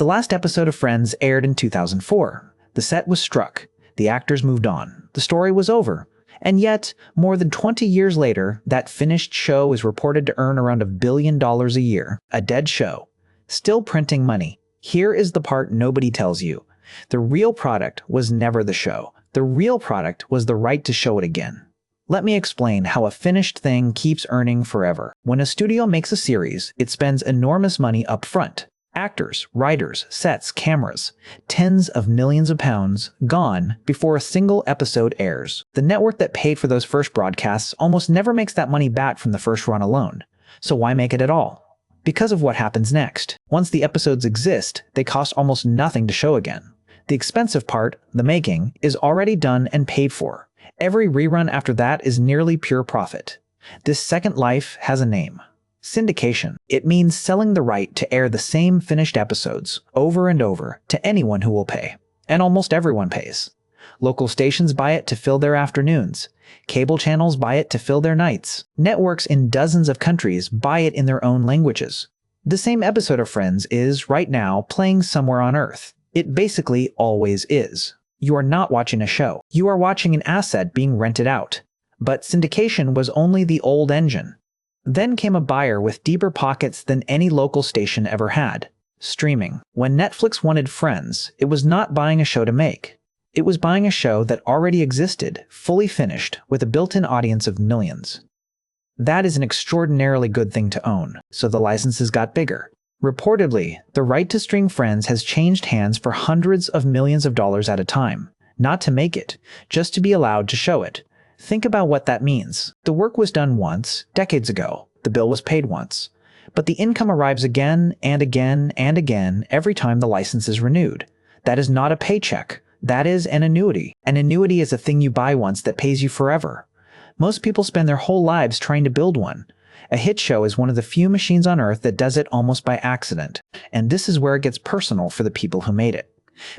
The last episode of Friends aired in 2004. The set was struck. The actors moved on. The story was over. And yet, more than 20 years later, that finished show is reported to earn around $1 billion a year. A dead show. Still printing money. Here is the part nobody tells you. The real product was never the show. The real product was the right to show it again. Let me explain how a finished thing keeps earning forever. When a studio makes a series, it spends enormous money up front. Actors, writers, sets, cameras. Tens of millions of pounds gone before a single episode airs. The network that paid for those first broadcasts almost never makes that money back from the first run alone. So why make it at all? Because of what happens next. Once the episodes exist, they cost almost nothing to show again. The expensive part, the making, is already done and paid for. Every rerun after that is nearly pure profit. This second life has a name. Syndication. It means selling the right to air the same finished episodes over and over to anyone who will pay. And almost everyone pays. Local stations buy it to fill their afternoons. Cable channels buy it to fill their nights. Networks in dozens of countries buy it in their own languages. The same episode of Friends is, right now, playing somewhere on Earth. It basically always is. You are not watching a show. You are watching an asset being rented out. But syndication was only the old engine. Then came a buyer with deeper pockets than any local station ever had. Streaming. When Netflix wanted Friends, it was not buying a show to make. It was buying a show that already existed, fully finished, with a built-in audience of millions. That is an extraordinarily good thing to own, so the licenses got bigger. Reportedly, the right to stream Friends has changed hands for hundreds of millions of dollars at a time. Not to make it, just to be allowed to show it. Think about what that means. The work was done once, decades ago. The bill was paid once. But the income arrives again and again and again every time the license is renewed. That is not a paycheck. That is an annuity. An annuity is a thing you buy once that pays you forever. Most people spend their whole lives trying to build one. A hit show is one of the few machines on Earth that does it almost by accident. And this is where it gets personal for the people who made it.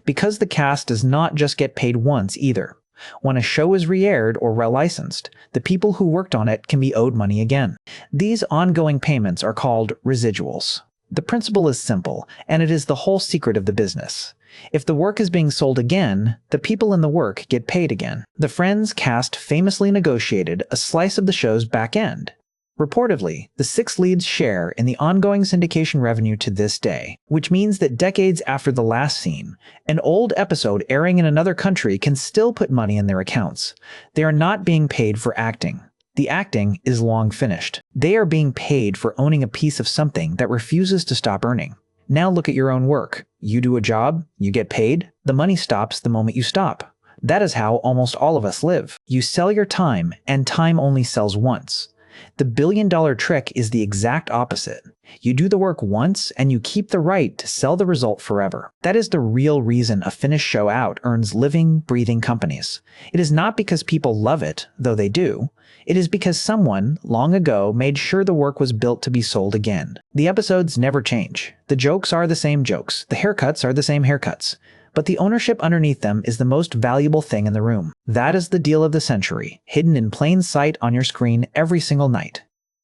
Because the cast does not just get paid once either. When a show is re-aired or relicensed, the people who worked on it can be owed money again. These ongoing payments are called residuals. The principle is simple, and it is the whole secret of the business. If the work is being sold again, the people in the work get paid again. The Friends cast famously negotiated a slice of the show's back end. Reportedly, the 6 leads share in the ongoing syndication revenue to this day, which means that decades after the last scene, an old episode airing in another country can still put money in their accounts. They are not being paid for acting. The acting is long finished. They are being paid for owning a piece of something that refuses to stop earning. Now look at your own work. You do a job, you get paid, the money stops the moment you stop. That is how almost all of us live. You sell your time, and time only sells once. The billion-dollar trick is the exact opposite. You do the work once, and you keep the right to sell the result forever. That is the real reason a finished show out earns living, breathing companies. It is not because people love it, though they do. It is because someone, long ago, made sure the work was built to be sold again. The episodes never change. The jokes are the same jokes. The haircuts are the same haircuts. But the ownership underneath them is the most valuable thing in the room. That is the deal of the century, hidden in plain sight on your screen every single night.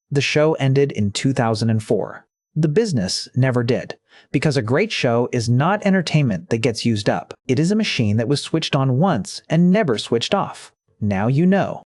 The show ended in 2004. The business never did, because a great show is not entertainment that gets used up. It is a machine that was switched on once and never switched off. Now you know.